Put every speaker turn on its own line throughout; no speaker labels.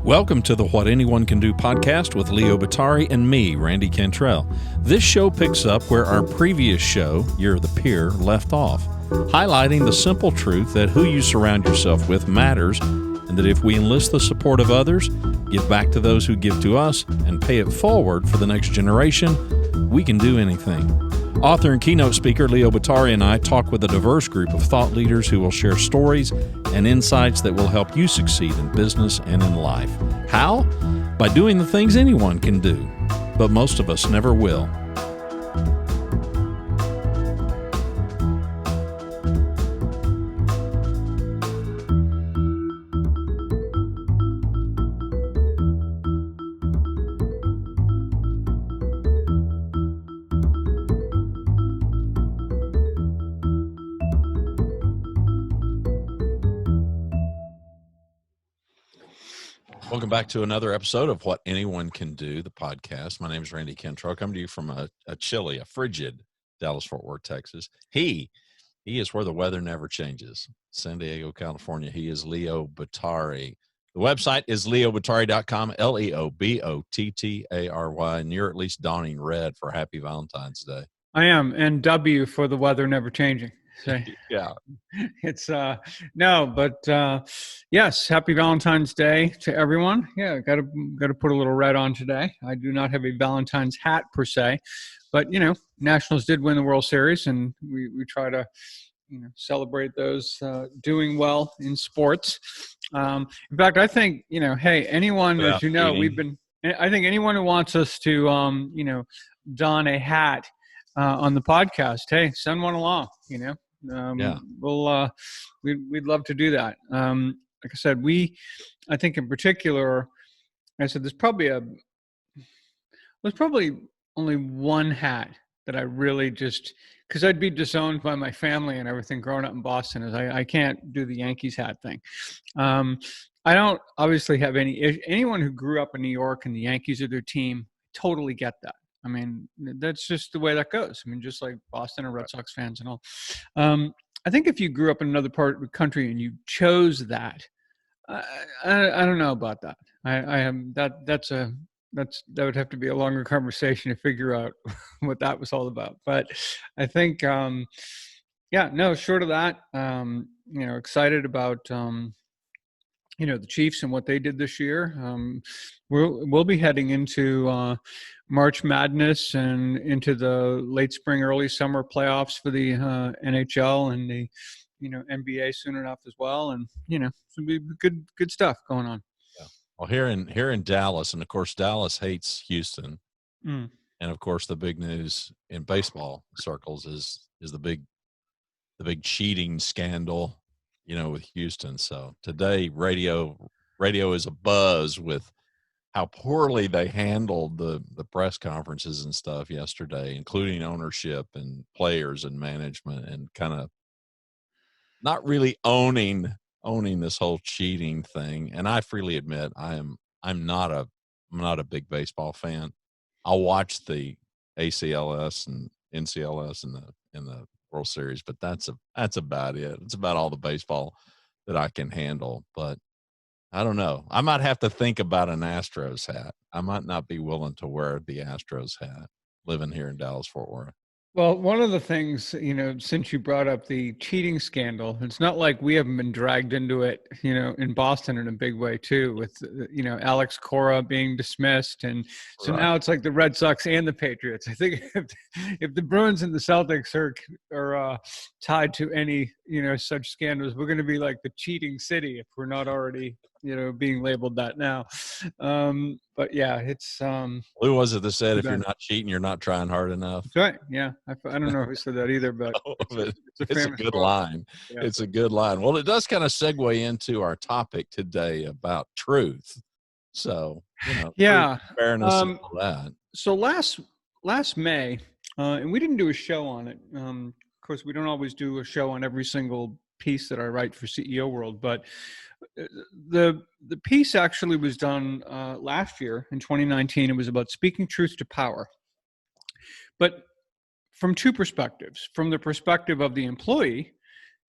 Welcome to the What Anyone Can Do podcast with Leo Bottary and me, Randy Cantrell. This show picks up where our previous show, You're the Peer, left off, highlighting the simple truth that who you surround yourself with matters, and that if we enlist the support of others, give back to those who give to us, and pay it forward for the next generation, we can do anything. Author and keynote speaker Leo Bottary and I talk with a diverse group of thought leaders who will share stories and insights that will help you succeed in business and in life. How? By doing the things anyone can do, but most of us never will. Welcome back to another episode of What Anyone Can Do, the podcast. My name is Randy Cantrell. Coming to you from a chilly, a frigid Dallas-Fort Worth, Texas. He is where the weather never changes. San Diego, California. He is Leo Bottary. The website is leobottary.com, Leobottary, and you're at least donning red for Happy Valentine's Day.
I am, and W for the weather never changing. So,
yeah,
it's yes, happy Valentine's Day to everyone. Yeah, got to put a little red on today. I do not have a Valentine's hat per se, but Nationals did win the World Series, and we try to celebrate those doing well in sports. In fact, I think hey, anyone, as you know, I think anyone who wants us to don a hat on the podcast, hey, send one along. We'd love to do that. Like I said, I think in particular, there's probably only one hat that I really because I'd be disowned by my family and everything growing up in Boston, is I can't do the Yankees hat thing. I don't obviously have anyone who grew up in New York and the Yankees are their team, totally get that. I mean, that's just the way that goes. I mean, just like Boston and Red Sox fans and all. I think if you grew up in another part of the country and you chose that, I don't know about that. That would have to be a longer conversation to figure out what that was all about. But I think, short of that, excited about, the Chiefs and what they did this year. We'll be heading into March Madness and into the late spring, early summer playoffs for the NHL and the NBA soon enough as well. And some good stuff going on.
Yeah. Well, here in Dallas, and of course Dallas hates Houston, and of course the big news in baseball circles is the big cheating scandal. With Houston. So today, radio is abuzz with how poorly they handled the press conferences and stuff yesterday, including ownership and players and management, and kind of not really owning this whole cheating thing. And I freely admit I'm not a big baseball fan. I'll watch the ACLS and NCLS in the World Series, but that's about it. It's about all the baseball that I can handle. But I don't know. I might have to think about an Astros hat. I might not be willing to wear the Astros hat living here in Dallas-Fort Worth.
Well, one of the things, since you brought up the cheating scandal, it's not like we haven't been dragged into it, in Boston in a big way too, with, Alex Cora being dismissed. And so Now it's like the Red Sox and the Patriots. I think if the Bruins and the Celtics are tied to any, such scandals, we're going to be like the cheating city if we're not already, being labeled that now. But yeah, it's
who was it that said if you're not cheating, you're not trying hard enough?
That's right. Yeah, I don't know who said that either, but
it's a good line. Yeah. It's a good line. Well, it does kind of segue into our topic today about truth. So fairness and all that.
So last May, and we didn't do a show on it. Of course, we don't always do a show on every single piece that I write for CEO World, but the piece actually was done last year in 2019. It was about speaking truth to power, but from two perspectives: from the perspective of the employee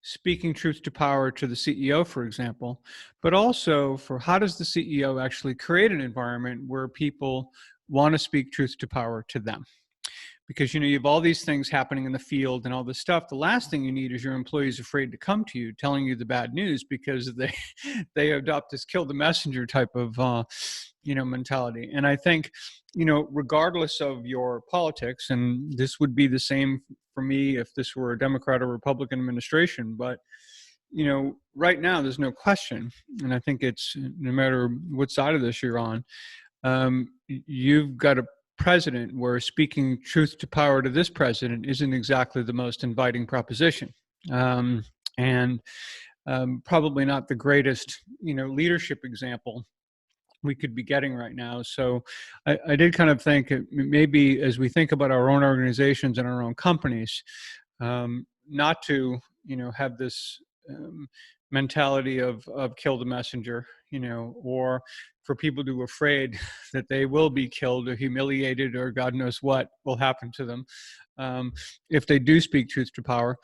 speaking truth to power to the CEO, for example, but also for how does the CEO actually create an environment where people want to speak truth to power to them? Because, you have all these things happening in the field and all this stuff. The last thing you need is your employees afraid to come to you telling you the bad news because they adopt this kill the messenger type of mentality. And I think, regardless of your politics, and this would be the same for me if this were a Democrat or Republican administration, but right now there's no question, and I think it's no matter what side of this you're on, you've got a president where speaking truth to power to this president isn't exactly the most inviting proposition, and probably not the greatest leadership example we could be getting right now. So I did kind of think maybe as we think about our own organizations and our own companies, not to have this mentality of kill the messenger, or for people to be afraid that they will be killed or humiliated or God knows what will happen to them if they do speak truth to power,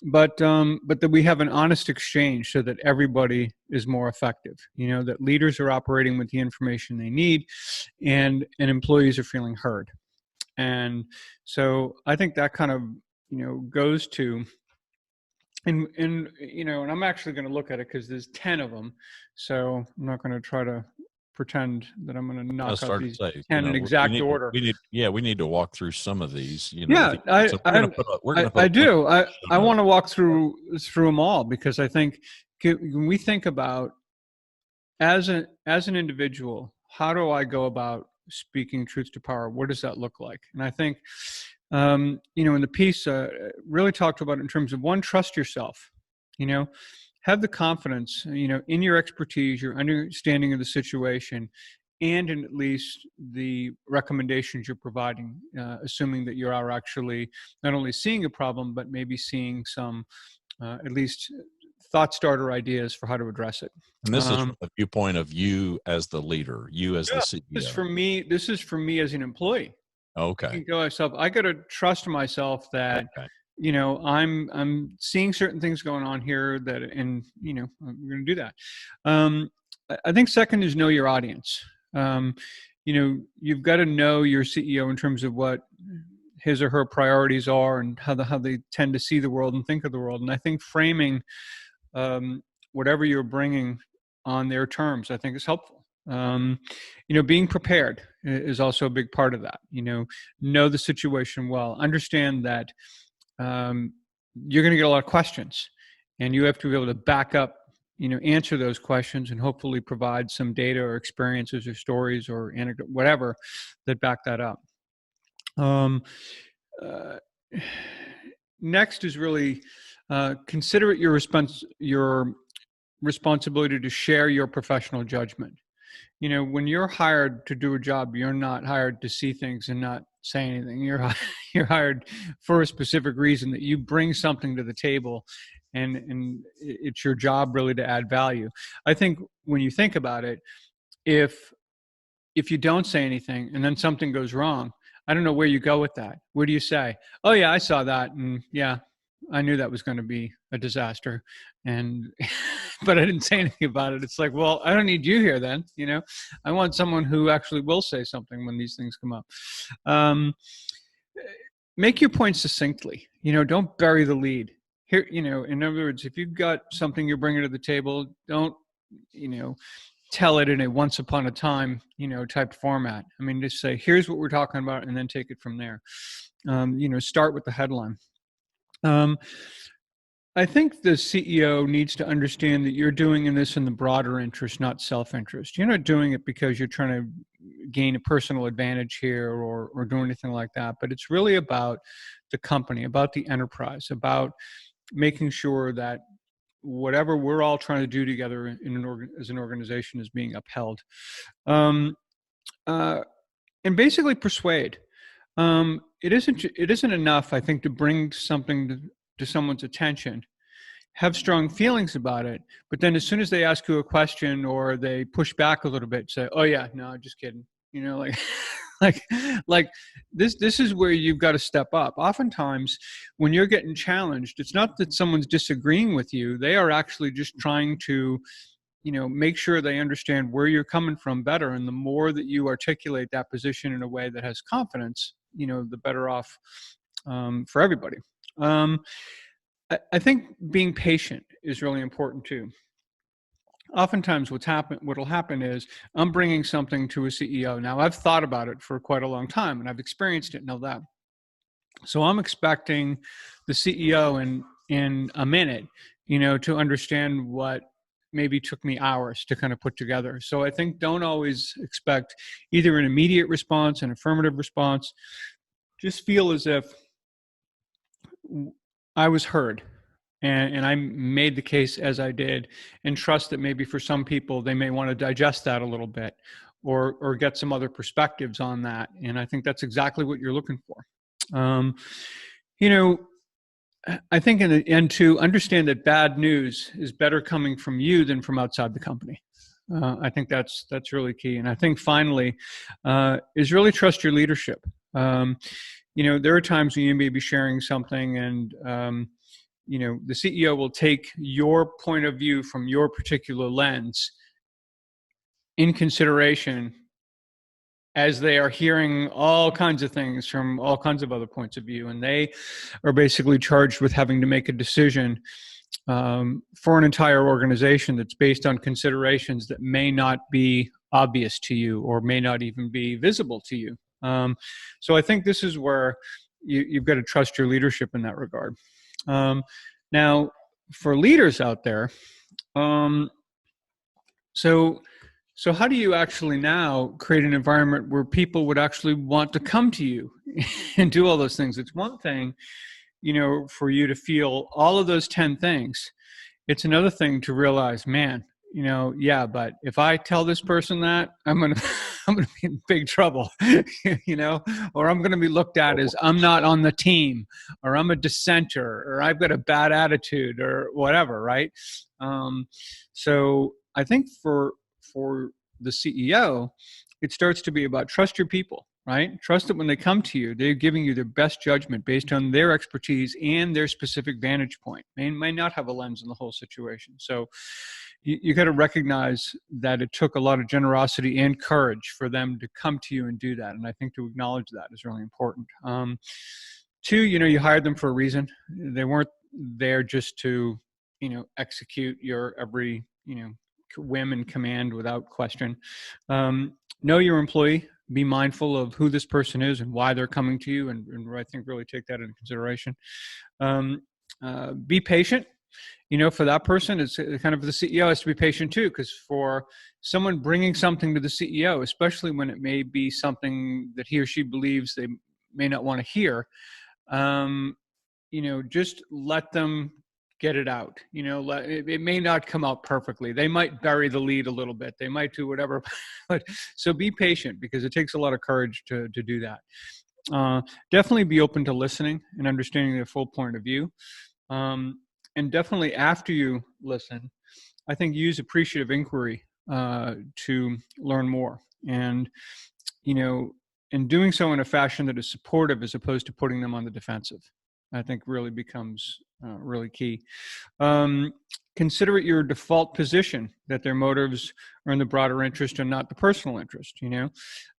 but that we have an honest exchange so that everybody is more effective, that leaders are operating with the information they need and employees are feeling heard. And so I think that kind of goes to and I'm actually going to look at it because there's 10 of them, so I'm not going to try to pretend that I'm going to knock out these 10 in exact order.
We need to walk through some of these.
Yeah, I do. I want to walk through them all because I think when we think about as an individual, how do I go about speaking truth to power? What does that look like? And I think in the piece, really talked about it in terms of one, trust yourself, have the confidence, in your expertise, your understanding of the situation, and in at least the recommendations you're providing, assuming that you are actually not only seeing a problem, but maybe seeing some, at least thought starter ideas for how to address it.
And this is from the viewpoint of you as the leader, you as the CEO.
This is for me as an employee.
Okay.
I got to trust myself that, I'm seeing certain things going on here I'm going to do that. I think second is know your audience. You've got to know your CEO in terms of what his or her priorities are and how they tend to see the world and think of the world. And I think framing whatever you're bringing on their terms, I think is helpful. Being prepared is also a big part of that. Know the situation well. Understand that you're going to get a lot of questions, and you have to be able to back up, answer those questions, and hopefully provide some data or experiences or stories or anecdote, whatever, that back that up. Next is really consider it your responsibility to share your professional judgment. When you're hired to do a job, you're not hired to see things and not say anything. You're hired for a specific reason, that you bring something to the table, and it's your job really to add value. I think when you think about it, if you don't say anything and then something goes wrong, I don't know where you go with that. Where do you say, oh yeah, I saw that, and yeah, I knew that was going to be a disaster, and but I didn't say anything about it. It's like, well, I don't need you here then. I want someone who actually will say something when these things come up. Make your point succinctly. Don't bury the lead. Here, in other words, if you've got something you're bringing to the table, don't, tell it in a once upon a time, type format. I mean, just say, here's what we're talking about, and then take it from there. Start with the headline. I think the CEO needs to understand that you're doing this in the broader interest, not self-interest. You're not doing it because you're trying to gain a personal advantage here or do anything like that, but it's really about the company, about the enterprise, about making sure that whatever we're all trying to do together as an organization is being upheld. And basically persuade. It isn't enough, I think, to bring something to someoe's attention, have strong feelings about it, but then as soon as they ask you a question or they push back a little bit, say, oh yeah, no, just kidding. like, like this is where you've got to step up. Oftentimes when you're getting challenged, it's not that someone's disagreeing with you. They are actually just trying to, make sure they understand where you're coming from better. And the more that you articulate that position in a way that has confidence, the better off for everybody. I think being patient is really important too. Oftentimes what'll happen is I'm bringing something to a CEO. Now I've thought about it for quite a long time and I've experienced it and all that. So I'm expecting the CEO in a minute, to understand what maybe took me hours to kind of put together. So I think don't always expect either an immediate response, an affirmative response. Just feel as if I was heard. And I made the case as I did, and trust that maybe for some people, they may want to digest that a little bit or get some other perspectives on that. And I think that's exactly what you're looking for. I think in the end to understand that bad news is better coming from you than from outside the company. I think that's really key. And I think finally is really trust your leadership. There are times when you may be sharing something and, the CEO will take your point of view from your particular lens in consideration as they are hearing all kinds of things from all kinds of other points of view. And they are basically charged with having to make a decision for an entire organization that's based on considerations that may not be obvious to you or may not even be visible to you. So I think this is where you've got to trust your leadership in that regard. Now, for leaders out there, so how do you actually now create an environment where people would actually want to come to you and do all those things? It's one thing, for you to feel all of those 10 things. It's another thing to realize, man, but if I tell this person that, I'm going to be in big trouble, or I'm going to be looked at as I'm not on the team, or I'm a dissenter, or I've got a bad attitude, or whatever, right? So I think for the CEO, it starts to be about trust your people, right? Trust that when they come to you, they're giving you their best judgment based on their expertise and their specific vantage point. They may not have a lens on the whole situation. So you got to recognize that it took a lot of generosity and courage for them to come to you and do that. And I think to acknowledge that is really important. Two, you hired them for a reason. They weren't there just to, execute your every, whim and command without question. Know your employee. Be mindful of who this person is and why they're coming to you, and I think really take that into consideration. Be patient. For that person, it's kind of the CEO has to be patient too, because for someone bringing something to the CEO, especially when it may be something that he or she believes they may not want to hear, just let them get it out. It may not come out perfectly. They might bury the lead a little bit. They might do whatever. But so be patient, because it takes a lot of courage to do that. Definitely be open to listening and understanding their full point of view. And definitely after you listen, I think use appreciative inquiry to learn more. And, and doing so in a fashion that is supportive as opposed to putting them on the defensive, I think really becomes really key. Consider it your default position that their motives are in the broader interest and not the personal interest.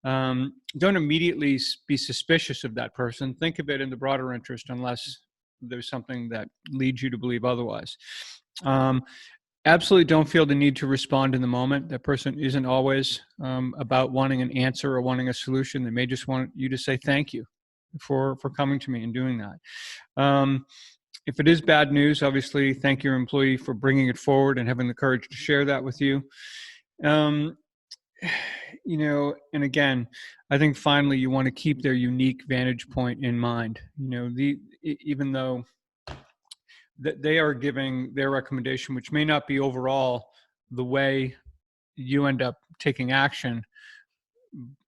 Don't immediately be suspicious of that person. Think of it in the broader interest, unless there's something that leads you to believe otherwise. Absolutely don't feel the need to respond in the moment. That person isn't always about wanting an answer or wanting a solution. They may just want you to say thank you for coming to me and doing that. If it is bad news, obviously thank your employee for bringing it forward and having the courage to share that with you. And again, I think finally you want to keep their unique vantage point in mind. Even though they are giving their recommendation, which may not be overall the way you end up taking action,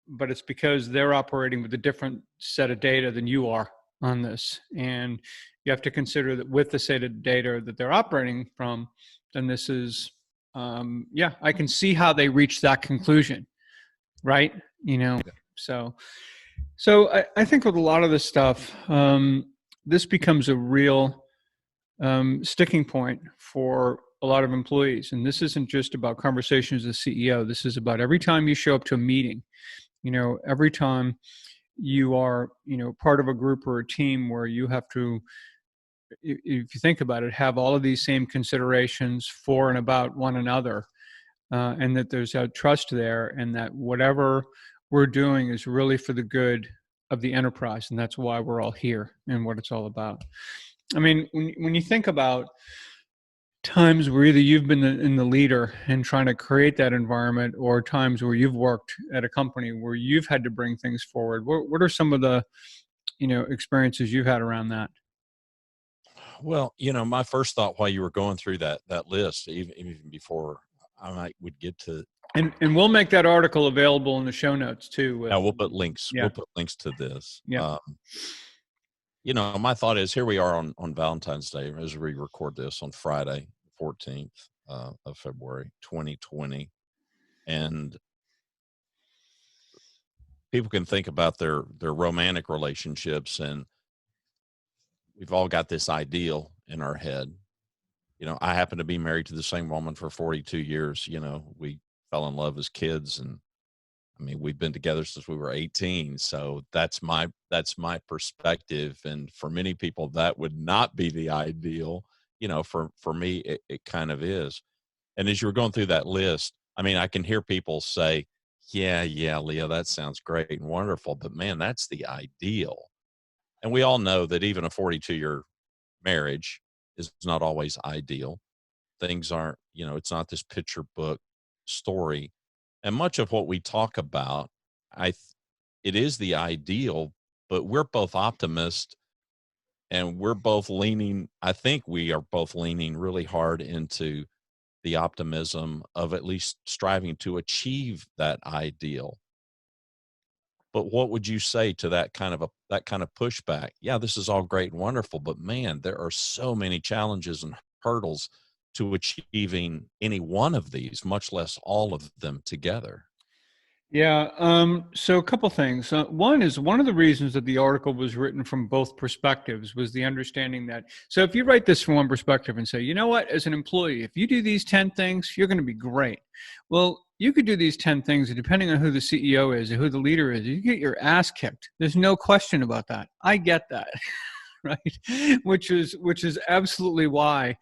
but it's because they're operating with a different set of data than you are on this. And you have to consider that with the set of data that they're operating from, then this is, I can see how they reached that conclusion, right? So I think with a lot of this stuff, this becomes a real sticking point for a lot of employees. And this isn't just about conversations with the CEO. This is about every time you show up to a meeting, every time you are, part of a group or a team where you have to, if you think about it, have all of these same considerations for and about one another, and that there's a trust there, and that whatever we're doing is really for the good of the enterprise. And that's why we're all here and what it's all about. I mean, when you think about times where either you've been in the leader and trying to create that environment, or times where you've worked at a company where you've had to bring things forward, what are some of the, experiences you've had around that?
Well, my first thought while you were going through that list, even before would get to,
and we'll make that article available in the show notes too.
We'll put links.
Yeah.
We'll put links to this.
Yeah.
My thought is, here we are on Valentine's Day as we record this on Friday, 14th of February, 2020, and people can think about their romantic relationships, and we've all got this ideal in our head. I happen to be married to the same woman for 42 years. We fell in love as kids, and I mean, we've been together since we were 18. So that's my perspective. And for many people, that would not be the ideal. For me, it kind of is. And as you were going through that list, I mean, I can hear people say, yeah, Leo, that sounds great and wonderful, but man, that's the ideal. And we all know that even a 42-year marriage is not always ideal. Things aren't, it's not this picture book story. And much of what we talk about, it is the ideal, but we're both optimists, and I think we are both leaning really hard into the optimism of at least striving to achieve that ideal. But what would you say to that kind of pushback? Yeah, this is all great and wonderful, but man, there are so many challenges and hurdles to achieving any one of these, much less all of them together.
Yeah. So a couple things. One is, one of the reasons that the article was written from both perspectives was the understanding that, so if you write this from one perspective and say, you know what, as an employee, if you do these 10 things, you're going to be great. Well, you could do these 10 things, and depending on who the CEO is or who the leader is, you get your ass kicked. There's no question about that. I get that. Right. Which is absolutely why.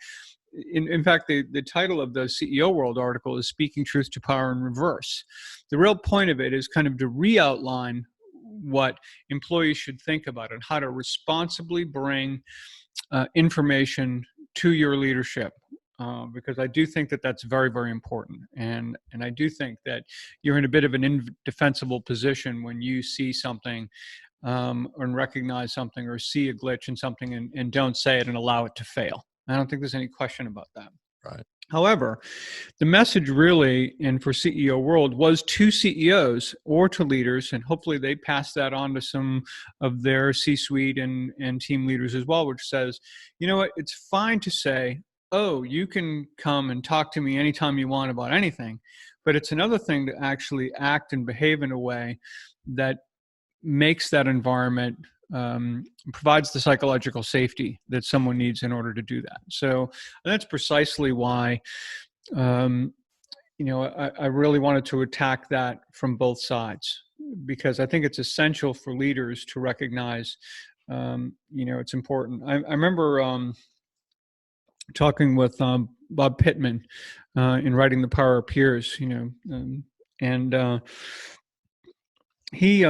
In fact, the title of the CEO World article is Speaking Truth to Power in Reverse. The real point of it is kind of to re-outline what employees should think about and how to responsibly bring information to your leadership. Because I do think that that's very, very important. And I do think that you're in a bit of an indefensible position when you see something or recognize something or see a glitch in something and don't say it and allow it to fail. I don't think there's any question about that.
Right.
However, the message really, and for CEO World, was to CEOs or to leaders, and hopefully they pass that on to some of their C-suite and team leaders as well, which says, you know what, it's fine to say, oh, you can come and talk to me anytime you want about anything, but it's another thing to actually act and behave in a way that makes that environment, provides the psychological safety that someone needs in order to do that. So that's precisely why, I really wanted to attack that from both sides, because I think it's essential for leaders to recognize, it's important. I remember talking with Bob Pittman in writing The Power of Peers, and he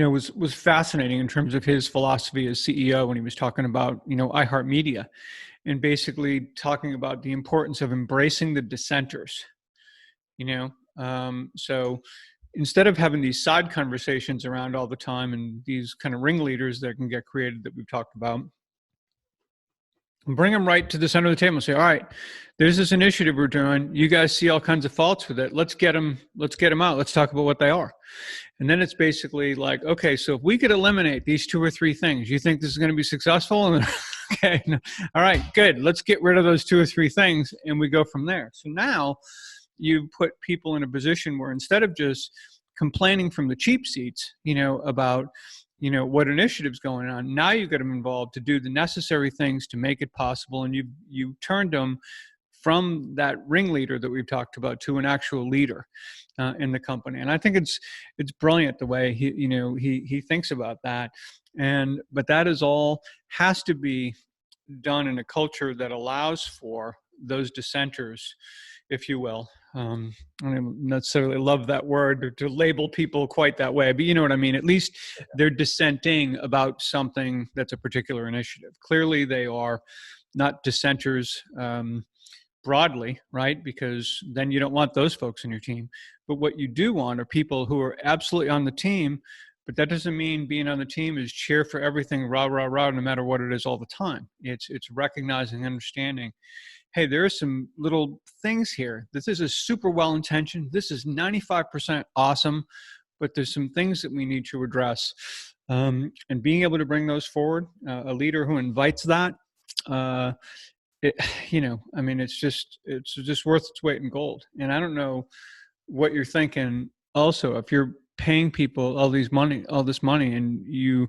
was fascinating in terms of his philosophy as CEO when he was talking about, iHeartMedia, and basically talking about the importance of embracing the dissenters, so instead of having these side conversations around all the time and these kind of ringleaders that can get created that we've talked about, bring them right to the center of the table and say, all right, there's this initiative we're doing. You guys see all kinds of faults with it. Let's get them out. Let's talk about what they are. And then it's basically like, okay, so if we could eliminate these 2 or 3 things, you think this is going to be successful? And okay, all right, good. Let's get rid of those 2 or 3 things, and we go from there. So now you put people in a position where instead of just complaining from the cheap seats, about, what initiative's going on. Now you get them involved to do the necessary things to make it possible. And you turned them from that ringleader that we've talked about to an actual leader in the company. And I think it's brilliant the way he thinks about that. But that is all has to be done in a culture that allows for those dissenters, if you will. I don't necessarily love that word to label people quite that way, but you know what I mean? At least they're dissenting about something that's a particular initiative. Clearly they are not dissenters broadly, right? Because then you don't want those folks in your team. But what you do want are people who are absolutely on the team, but that doesn't mean being on the team is cheer for everything, rah, rah, rah, no matter what it is all the time. It's recognizing and understanding, hey, there are some little things here. This is super well-intentioned. This is 95% awesome, but there's some things that we need to address. And being able to bring those forward, a leader who invites that, it's just worth its weight in gold. And I don't know what you're thinking also, if you're paying people all this money, and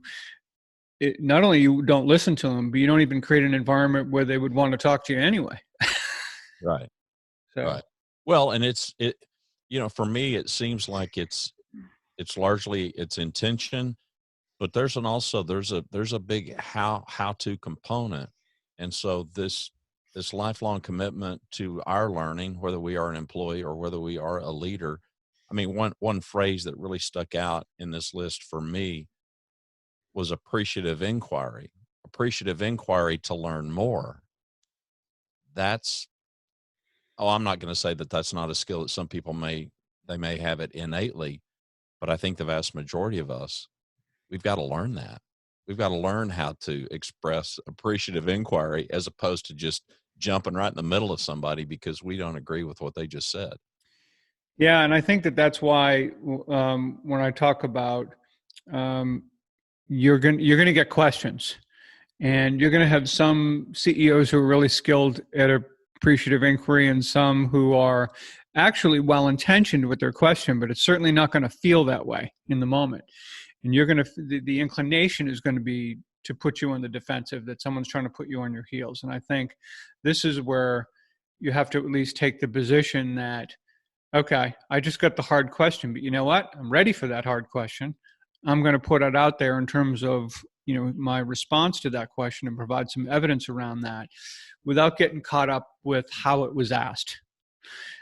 not only you don't listen to them, but you don't even create an environment where they would want to talk to you anyway.
Right.
So.
Right. Well, and for me, it seems like it's largely its intention, but there's a big how to component. And so this lifelong commitment to our learning, whether we are an employee or whether we are a leader. I mean, one phrase that really stuck out in this list for me was appreciative inquiry to learn more. I'm not going to say that that's not a skill that some people may have it innately, but I think the vast majority of us, we've got to learn that. We've got to learn how to express appreciative inquiry as opposed to just jumping right in the middle of somebody because we don't agree with what they just said.
Yeah. And I think that's why when I talk about you're going to get questions, and you're going to have some CEOs who are really skilled at appreciative inquiry and some who are actually well-intentioned with their question, but it's certainly not going to feel that way in the moment. And the inclination is going to be to put you on the defensive, that someone's trying to put you on your heels. And I think this is where you have to at least take the position that, okay, I just got the hard question, but you know what? I'm ready for that hard question. I'm going to put it out there in terms of, my response to that question and provide some evidence around that without getting caught up with how it was asked.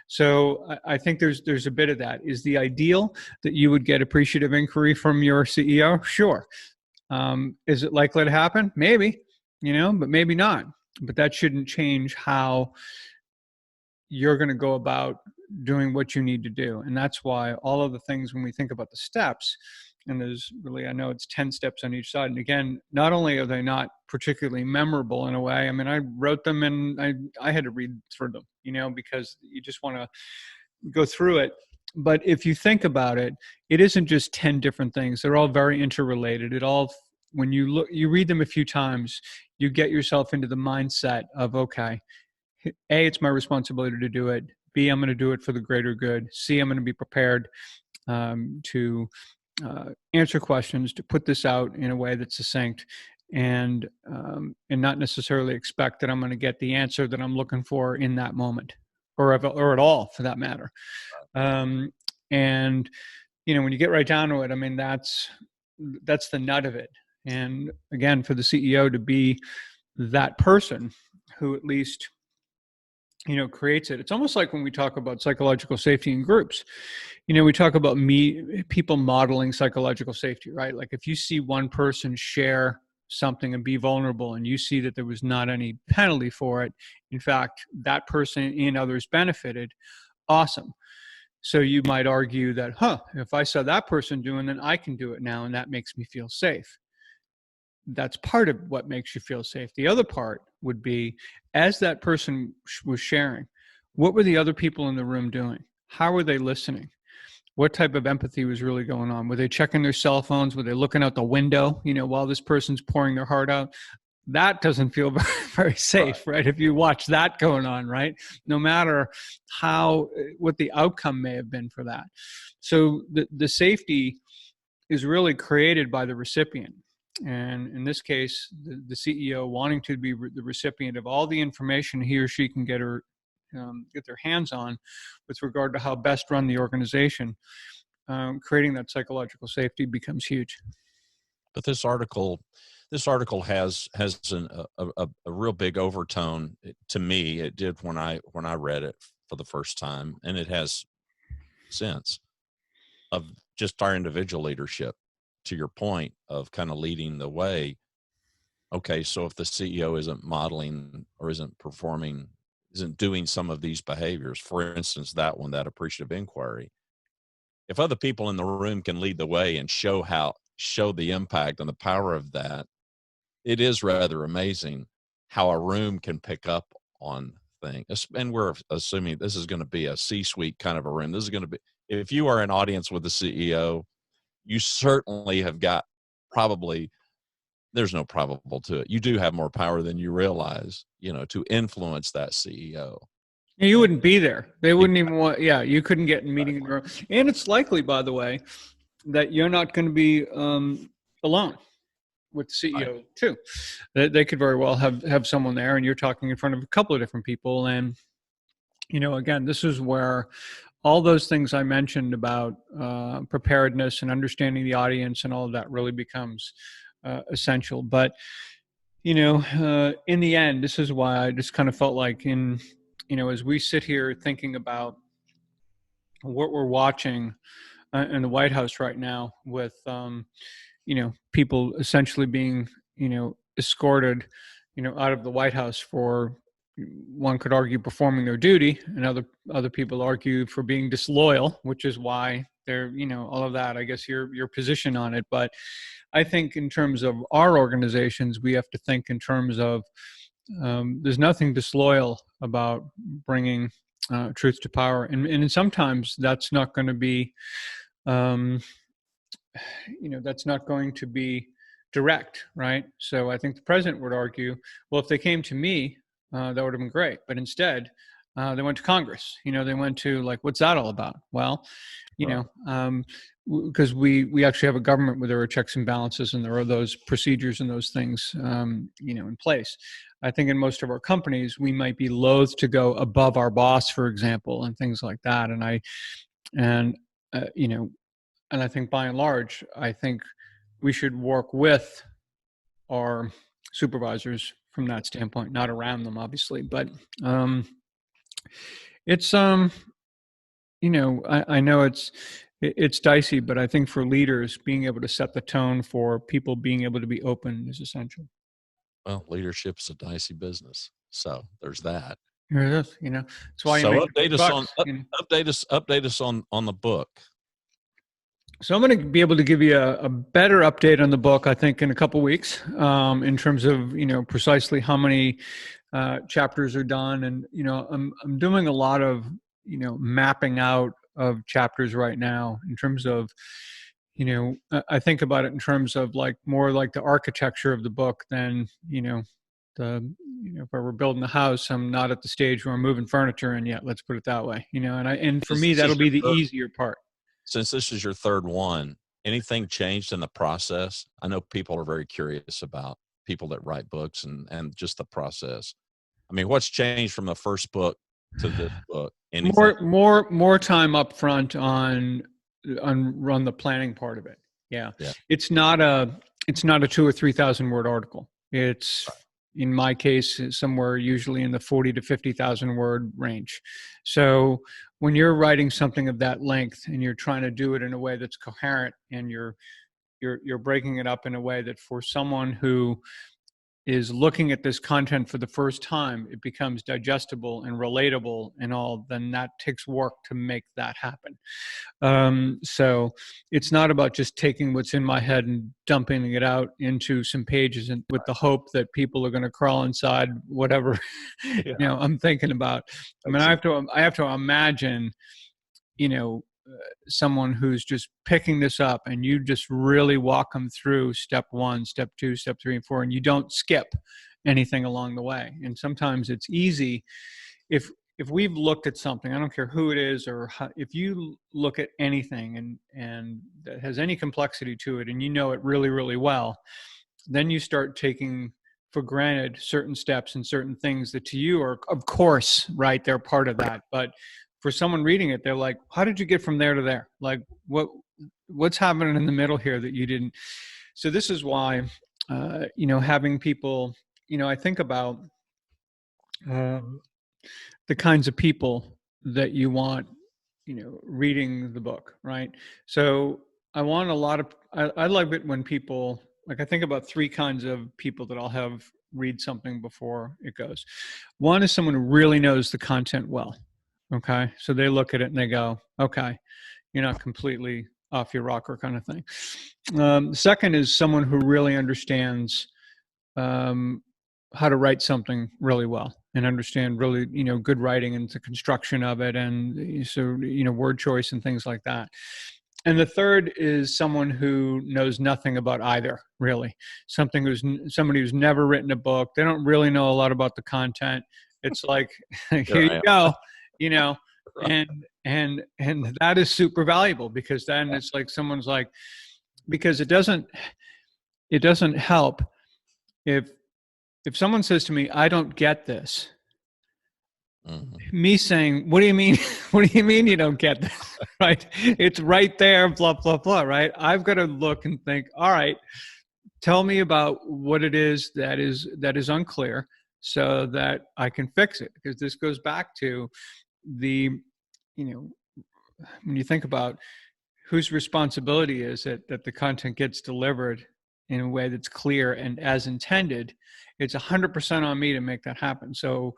So I think there's a bit of that. Is the ideal that you would get appreciative inquiry from your CEO? Sure. Is it likely to happen? Maybe, but maybe not. But that shouldn't change how you're going to go about doing what you need to do. And that's why all of the things, when we think about the steps, and there's really, I know it's 10 steps on each side. And again, not only are they not particularly memorable in a way, I mean, I wrote them and I had to read through them, because you just want to go through it. But if you think about it, it isn't just 10 different things. They're all very interrelated. When you read them a few times, you get yourself into the mindset of, okay, A, it's my responsibility to do it. B, I'm going to do it for the greater good. C, I'm going to be prepared to answer questions, to put this out in a way that's succinct, and not necessarily expect that I'm going to get the answer that I'm looking for in that moment, or at all for that matter. And when you get right down to it, I mean, that's the nut of it. And again, for the CEO to be that person who at least creates it. It's almost like when we talk about psychological safety in groups, we talk about people modeling psychological safety, right? Like if you see one person share something and be vulnerable and you see that there was not any penalty for it, in fact, that person and others benefited, awesome. So you might argue that, if I saw that person doing, then I can do it now, and that makes me feel safe. That's part of what makes you feel safe. The other part would be, as that person was sharing, what were the other people in the room doing? How were they listening? What type of empathy was really going on? Were they checking their cell phones? Were they looking out the window, while this person's pouring their heart out? that doesn't feel very, very safe, right? If you watch that going on, right? No matter what the outcome may have been for that. So the safety is really created by the recipient. And in this case, the CEO wanting to be the recipient of all the information he or she can get their hands on with regard to how best run the organization. Creating that psychological safety becomes huge.
But this article has a real big overtone. To me, it did when I read it for the first time, and it has since, of just our individual leadership. To your point of kind of leading the way. Okay, so if the CEO isn't modeling or isn't performing, isn't doing some of these behaviors, for instance, that appreciative inquiry, if other people in the room can lead the way and show the impact and the power of that, it is rather amazing how a room can pick up on things. And we're assuming this is going to be a C-suite kind of a room. This is going to be, if you are an audience with the CEO, you certainly have got there's no probable to it. You do have more power than you realize, to influence that CEO.
You wouldn't be there. They wouldn't even want, you couldn't get in meeting room. And it's likely, by the way, that you're not going to be alone with the CEO right. too. They could very well have someone there, and you're talking in front of a couple of different people. And, again, this is where all those things I mentioned about preparedness and understanding the audience and all of that really becomes essential. But, in the end, this is why I just kind of felt like as we sit here thinking about what we're watching in the White House right now with, people essentially being, escorted, out of the White House for, one could argue, performing their duty, and other people argue for being disloyal, which is why they're, all of that, I guess your position on it. But I think in terms of our organizations, we have to think in terms of there's nothing disloyal about bringing truth to power. And sometimes that's not going to be, that's not going to be direct, right? So I think the president would argue, well, if they came to me, that would have been great. But instead, they went to Congress. They went to, like, what's that all about? Well, because we actually have a government where there are checks and balances, and there are those procedures and those things, in place. I think in most of our companies, we might be loath to go above our boss, for example, and things like that. And I think by and large, I think we should work with our supervisors from that standpoint, not around them, obviously. But it's I know it's dicey, but I think for leaders, being able to set the tone for people being able to be open is essential.
Well, leadership is a dicey business, so there's that.
There it is. That's why
so
you
update us on the book.
So I'm going to be able to give you a better update on the book, I think, in a couple of weeks, in terms of precisely how many chapters are done, and I'm doing a lot of mapping out of chapters right now in terms of I think about it in terms of more like the architecture of the book than if I were building a house, I'm not at the stage where I'm moving furniture in yet. Let's put it that way, and for me that'll be the easier part.
Since this is your third one, anything changed in the process? I know people are very curious about people that write books and just the process. I mean, what's changed from the first book to this book? Anything?
More time up front on run the planning part of it. Yeah. It's not a 2,000 or 3,000 word article. It's in my case somewhere usually in the 40 to 50,000 word range. So when you're writing something of that length and you're trying to do it in a way that's coherent, and you're breaking it up in a way that for someone who is looking at this content for the first time, it becomes digestible and relatable and all, then that takes work to make that happen. So it's not about just taking what's in my head and dumping it out into some pages and with the hope that people are going to crawl inside whatever I'm thinking about. I mean, I have to imagine, someone who's just picking this up, and you just really walk them through step 1, step 2, step 3 and 4, and you don't skip anything along the way. And sometimes it's easy if we've looked at something, I don't care who it is, or how, if you look at anything and that has any complexity to it, and you know it really, really well, then you start taking for granted certain steps and certain things that to you are, of course, right, they're part of that. But for someone reading it, they're like, how did you get from there to there? Like, what's happening in the middle here that you didn't? So this is why, having people, I think about the kinds of people that you want, reading the book, right? So I want a lot of, I love it when people, like, I think about 3 kinds of people that I'll have read something before it goes. One is someone who really knows the content well. Okay. So they look at it and they go, okay, you're not completely off your rocker kind of thing. Second is someone who really understands how to write something really well and understand really, good writing and the construction of it. And so, word choice and things like that. And the third is someone who knows nothing about either, really. Somebody who's never written a book. They don't really know a lot about the content. It's like, here you go, right. and that is super valuable, because then it's like someone's like, because it doesn't help if someone says to me, I don't get this. Mm-hmm. Me saying, what do you mean? What do you mean you don't get this? Right? It's right there, blah, blah, blah, right? I've got to look and think, all right, tell me about what it is that is unclear so that I can fix it. Because this goes back to the, when you think about whose responsibility is it that the content gets delivered in a way that's clear and as intended, it's 100% on me to make that happen. So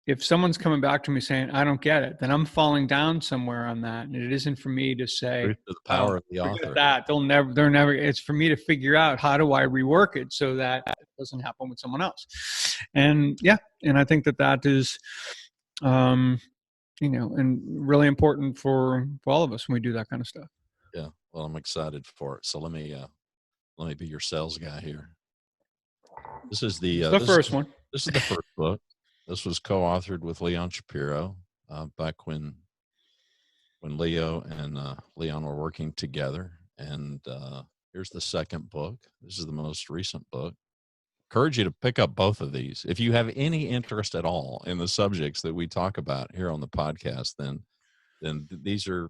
if someone's coming back to me saying, I don't get it, then I'm falling down somewhere on that. And it isn't for me to say,
the power of the author.
That it's for me to figure out, how do I rework it so that it doesn't happen with someone else? And and I think that is, and really important for all of us when we do that kind of stuff.
Yeah. Well, I'm excited for it. So let me be your sales guy here. This is the
first one.
This is the first book. This was co-authored with Leon Shapiro back when Leo and Leon were working together. And here's the second book. This is the most recent book. Encourage you to pick up both of these. If you have any interest at all in the subjects that we talk about here on the podcast, then these are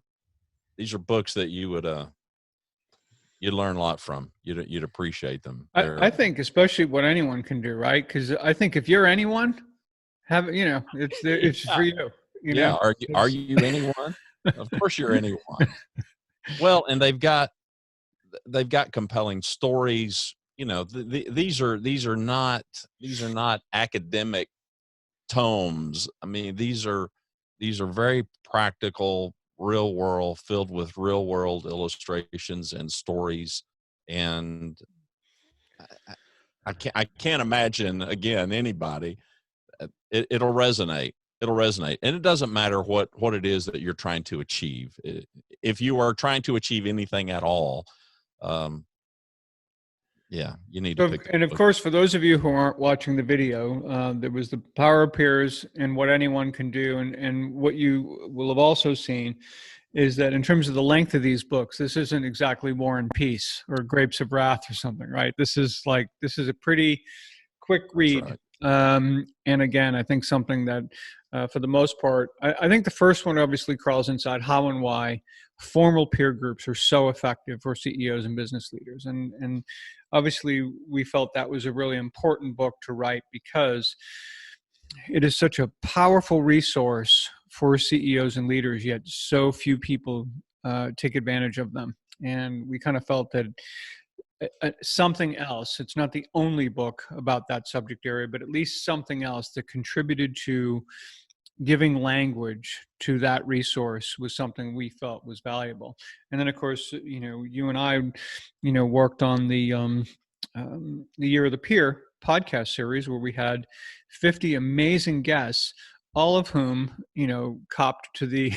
books that you would you'd learn a lot from. You'd appreciate them.
I think especially what anyone can do, right? Because I think if you're anyone, it's for you.
Yeah. Are you anyone? Of course you're anyone. Well, and they've got compelling stories. These are not academic tomes. I mean, these are very practical, real world, filled with real world illustrations and stories. And I can't imagine, again, anybody. It'll resonate. And it doesn't matter what it is that you're trying to achieve. If you are trying to achieve anything at all, you need to pick.
And of course, for those of you who aren't watching the video, there was the Power of Peers and What Anyone Can Do. And what you will have also seen is that in terms of the length of these books, this isn't exactly War and Peace or Grapes of Wrath or something, right? This is a pretty quick read. Right. And again, I think something that, for the most part, I think the first one obviously crawls inside how and why formal peer groups are so effective for CEOs and business leaders. And obviously we felt that was a really important book to write because it is such a powerful resource for CEOs and leaders, yet so few people take advantage of them. And we kind of felt that something else, it's not the only book about that subject area, but at least something else that contributed to giving language to that resource was something we felt was valuable. And then of course, you and I, worked on the Year of the Peer podcast series where we had 50 amazing guests, all of whom, copped to the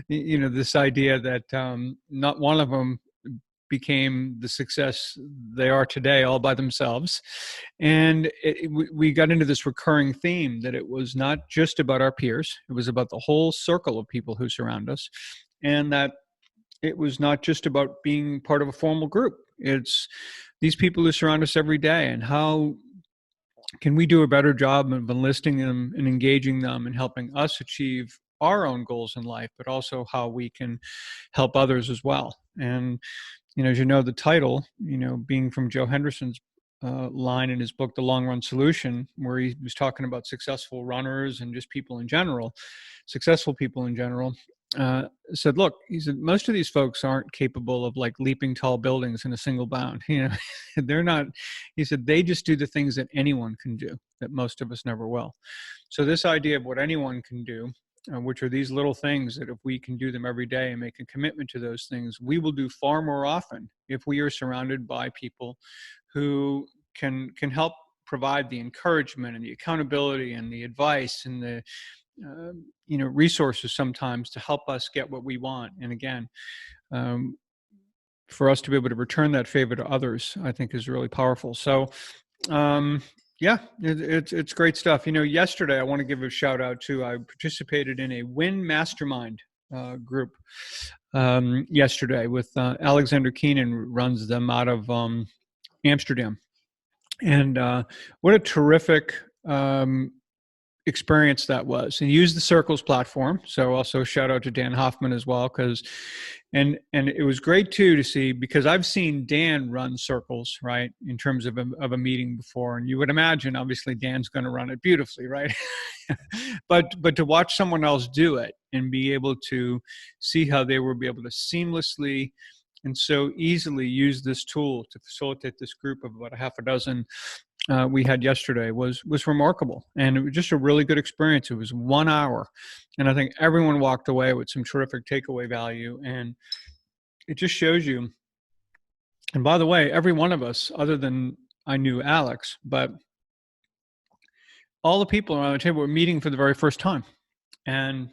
this idea that not one of them became the success they are today all by themselves. And we got into this recurring theme that it was not just about our peers, it was about the whole circle of people who surround us, and that it was not just about being part of a formal group. It's these people who surround us every day, and how can we do a better job of enlisting them and engaging them and helping us achieve our own goals in life, but also how we can help others as well. And as you know, the title, being from Joe Henderson's line in his book, The Long Run Solution, where he was talking about successful runners and just people in general, successful people in general, said, look, he said, most of these folks aren't capable of like leaping tall buildings in a single bound. They're not, he said, they just do the things that anyone can do that most of us never will. So this idea of what anyone can do, which are these little things that if we can do them every day and make a commitment to those things, we will do far more often if we are surrounded by people who can help provide the encouragement and the accountability and the advice and the resources sometimes to help us get what we want. And again, for us to be able to return that favor to others, I think is really powerful. So yeah, it's great stuff. Yesterday, I want to give a shout out to, I participated in a Win Mastermind group yesterday with Alexander Keenan, runs them out of Amsterdam. And what a terrific experience that was, and use the Circles platform. So also shout out to Dan Hoffman as well, and it was great too to see, because I've seen Dan run Circles, right, in terms of a meeting before, and you would imagine obviously Dan's going to run it beautifully, right? but to watch someone else do it and be able to see how they will be able to seamlessly and so easily use this tool to facilitate this group of about a half a dozen we had yesterday was remarkable. And it was just a really good experience. It was 1 hour. And I think everyone walked away with some terrific takeaway value. And it just shows you, and by the way, every one of us, other than I knew Alex, but all the people around the table were meeting for the very first time. And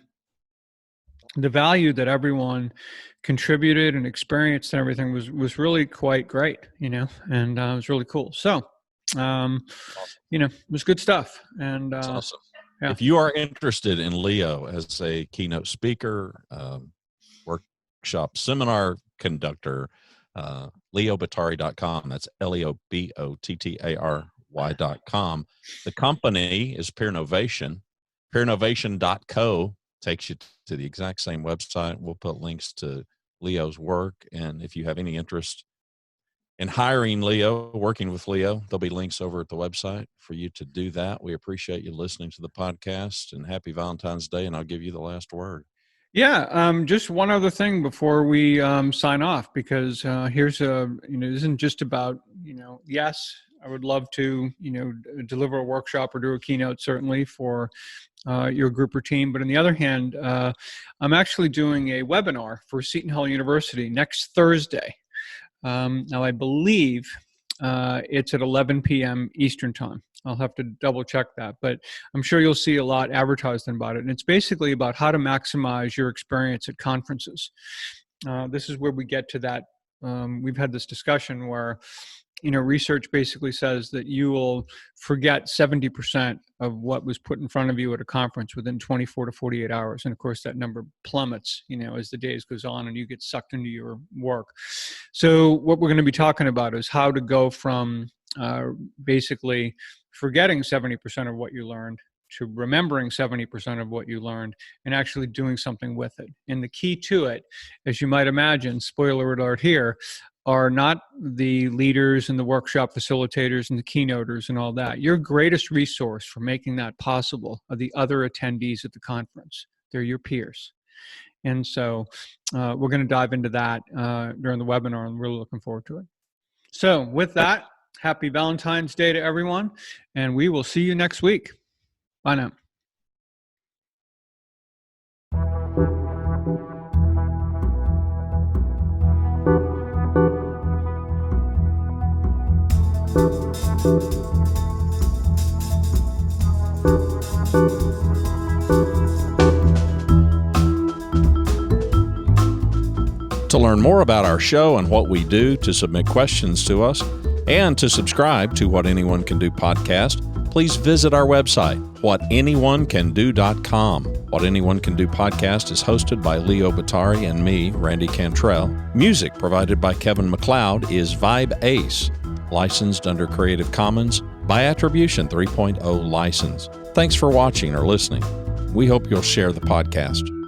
the value that everyone contributed and experienced and everything was really quite great, and it was really cool. So, it was good stuff. And
that's awesome.
Yeah.
If you are interested in Leo as a keynote speaker, workshop seminar conductor, leobottary.com. That's leobottary.com. The company is Peernovation. Peernovation.co takes you to the exact same website. We'll put links to Leo's work. And if you have any interest in hiring Leo, working with Leo, there'll be links over at the website for you to do that. We appreciate you listening to the podcast, and happy Valentine's Day. And I'll give you the last word.
Yeah. Just one other thing before we sign off, because here's it isn't just about, yes, I would love to, deliver a workshop or do a keynote, certainly for your group or team. But on the other hand, I'm actually doing a webinar for Seton Hall University next Thursday. Now, I believe it's at 11 p.m. Eastern time. I'll have to double check that, but I'm sure you'll see a lot advertised about it. And it's basically about how to maximize your experience at conferences. This is where we get to that. We've had this discussion where, research basically says that you will forget 70% of what was put in front of you at a conference within 24 to 48 hours. And of course, that number plummets, as the days goes on and you get sucked into your work. So what we're going to be talking about is how to go from basically forgetting 70% of what you learned to remembering 70% of what you learned and actually doing something with it. And the key to it, as you might imagine, spoiler alert here, are not the leaders and the workshop facilitators and the keynoters and all that. Your greatest resource for making that possible are the other attendees at the conference. They're your peers. And so we're going to dive into that during the webinar, and I'm really looking forward to it. So with that, happy Valentine's Day to everyone, and we will see you next week. Bye now.
To learn more about our show and what we do, to submit questions to us, and to subscribe to What Anyone Can Do podcast, please visit our website, whatanyoneCanDo.com. What Anyone Can Do podcast is hosted by Leo Bottary and me, Randy Cantrell. Music provided by Kevin MacLeod is Vibe Ace, licensed under Creative Commons by Attribution 3.0 license. Thanks for watching or listening. We hope you'll share the podcast.